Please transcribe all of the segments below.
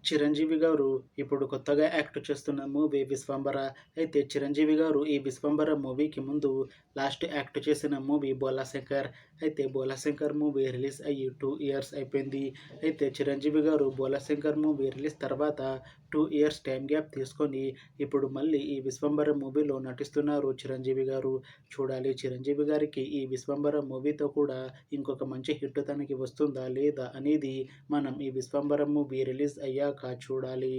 చిరంజీవి గారు ఇప్పుడు కొత్తగా యాక్ట్ చేస్తున్న మూవీ 'విశ్వంబర'. అయితే చిరంజీవి గారు ఈ 'విశ్వంబర' మూవీకి ముందు లాస్ట్ యాక్ట్ చేసిన మూవీ 'బోలాశంకర్'. అయితే 'బోలాశంకర్' మూవీ రిలీజ్ అయ్యి 2 ఇయర్స్ అయిపోయింది. అయితే చిరంజీవి గారు 'బోలాశంకర్' మూవీ రిలీజ్ తర్వాత 2 ఇయర్స్ టైమ్ గ్యాప్ తీసుకొని ఇప్పుడు మళ్ళీ ఈ 'విశ్వంబర' మూవీలో నటిస్తున్నారు చిరంజీవి గారు. చూడాలి చిరంజీవి గారికి ఈ 'విశ్వంబర' మూవీతో కూడా ఇంకొక మంచి హిట్ తనకి వస్తుందా లేదా అనేది మనం ఈ 'విశ్వంబర' మూవీ రిలీజ్ అయ్యాక చూడాలి.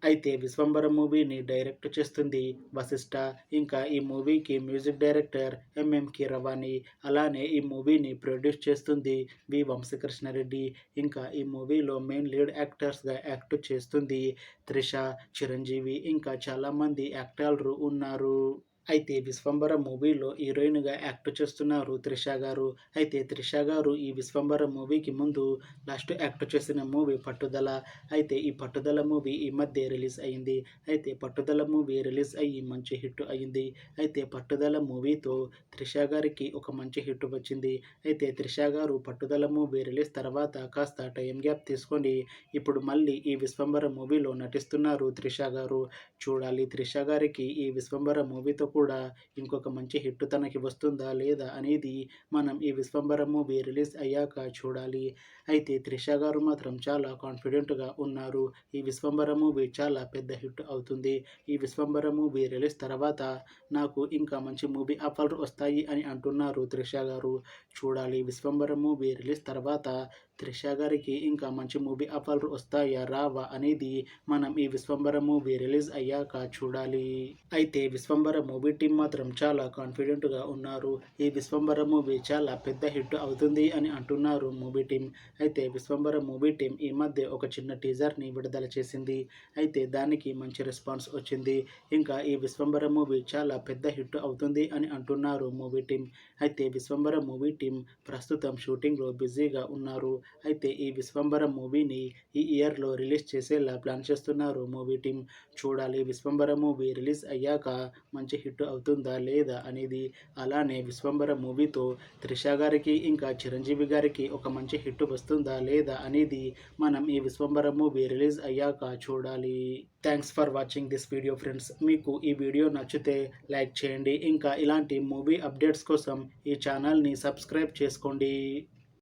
అయితే 'విశ్వంబర' మూవీని డైరెక్ట్ చేస్తుంది వశిష్ఠ. ఇంకా ఈ మూవీకి మ్యూజిక్ డైరెక్టర్ ఎంఎం కీరవాణి. అలానే ఈ మూవీని ప్రొడ్యూస్ చేస్తుంది వి వంశీకృష్ణారెడ్డి. ఇంకా ఈ మూవీలో మెయిన్ లీడ్ యాక్టర్స్గా యాక్ట్ చేస్తుంది త్రిష, చిరంజీవి ఇంకా చాలామంది యాక్టర్లు ఉన్నారు. అయితే 'విశ్వంబర' మూవీలో హీరోయిన్‌గా యాక్ట్ చేస్తున్నారు త్రిష గారు. అయితే త్రిష గారు ఈ 'విశ్వంబర' మూవీకి ముందు లాస్ట్ యాక్ట్ చేసిన మూవీ 'పట్టుదల'. అయితే ఈ 'పట్టుదల' మూవీ ఈ మధ్య రిలీజ్ అయింది. అయితే 'పట్టుదల' మూవీ రిలీజ్ అయ్యి మంచి హిట్ అయింది. అయితే 'పట్టుదల' మూవీతో త్రిష గారికి ఒక మంచి హిట్ వచ్చింది. అయితే త్రిష గారు 'పట్టుదల' మూవీ రిలీజ్ తర్వాత కాస్త టైమ్ గ్యాప్ తీసుకొని ఇప్పుడు మళ్ళీ ఈ 'విశ్వంబర' మూవీలో నటిస్తున్నారు త్రిష గారు. చూడాలి త్రిష గారికి ఈ 'విశ్వంబర' మూవీతో కూడా ఇంకొక మంచి హిట్ తనకి వస్తుందా లేదా అనేది మనం ఈ 'విశ్వంబర' మూవీ రిలీజ్ అయ్యాక చూడాలి. అయితే త్రిష గారు మాత్రం చాలా కాన్ఫిడెంట్‌గా ఉన్నారు. ఈ 'విశ్వంబర' మూవీ చాలా పెద్ద హిట్ అవుతుంది. ఈ 'విశ్వంబర' మూవీ రిలీజ్ తర్వాత నాకు ఇంకా మంచి మూవీ ఆఫర్లు వస్తాయి అని అంటున్నారు త్రిష గారు. చూడాలి 'విశ్వంబర' మూవీ రిలీజ్ తర్వాత త్రిష గారికి ఇంకా మంచి మూవీ ఆఫర్లు వస్తాయా రావా అనేది మనం ఈ 'విశ్వంబర' మూవీ రిలీజ్ అయ్యాక చూడాలి. అయితే 'విశ్వంబర' మూవీ టీం మాత్రం చాలా కాన్ఫిడెంట్‌గా ఉన్నారు. ఈ 'విశ్వంబర' మూవీ చాలా పెద్ద హిట్ అవుతుంది అని అంటున్నారు మూవీ టీం. అయితే 'విశ్వంబర' మూవీ టీం ఈ మధ్య ఒక చిన్న టీజర్‌ని విడుదల చేసింది. అయితే దానికి మంచి రెస్పాన్స్ వచ్చింది. ఇంకా ఈ 'విశ్వంబర' మూవీ చాలా పెద్ద హిట్ అవుతుంది అని అంటున్నారు మూవీ టీం. అయితే 'విశ్వంబర' మూవీ టీం ప్రస్తుతం షూటింగ్‌లో బిజీగా ఉన్నారు. అయితే ఈ 'విశ్వంబర' మూవీని ఈ ఇయర్‌లో రిలీజ్ చేసేలా ప్లాన్ చేస్తున్నారు మూవీ టీం. చూడాలి 'విశ్వంబర' మూవీ రిలీజ్ అయ్యాక మంచి హిట్ అవుతుందా లేదా అనేది. అలానే 'విశ్వంబర' మూవీతో త్రిష గారికి ఇంకా చిరంజీవి గారికి ఒక మంచి హిట్ వస్తుందా లేదా అనేది మనం ఈ 'విశ్వంబర' మూవీ రిలీజ్ అయ్యాక చూడాలి. Thanks for watching this video friends. మీకు ఈ వీడియో నచ్చితే లైక్ చేయండి. ఇంకా ఇలాంటి మూవీ అప్డేట్స్ కోసం ఈ ఛానల్‌ని సబ్స్క్రైబ్ చేసుకోండి.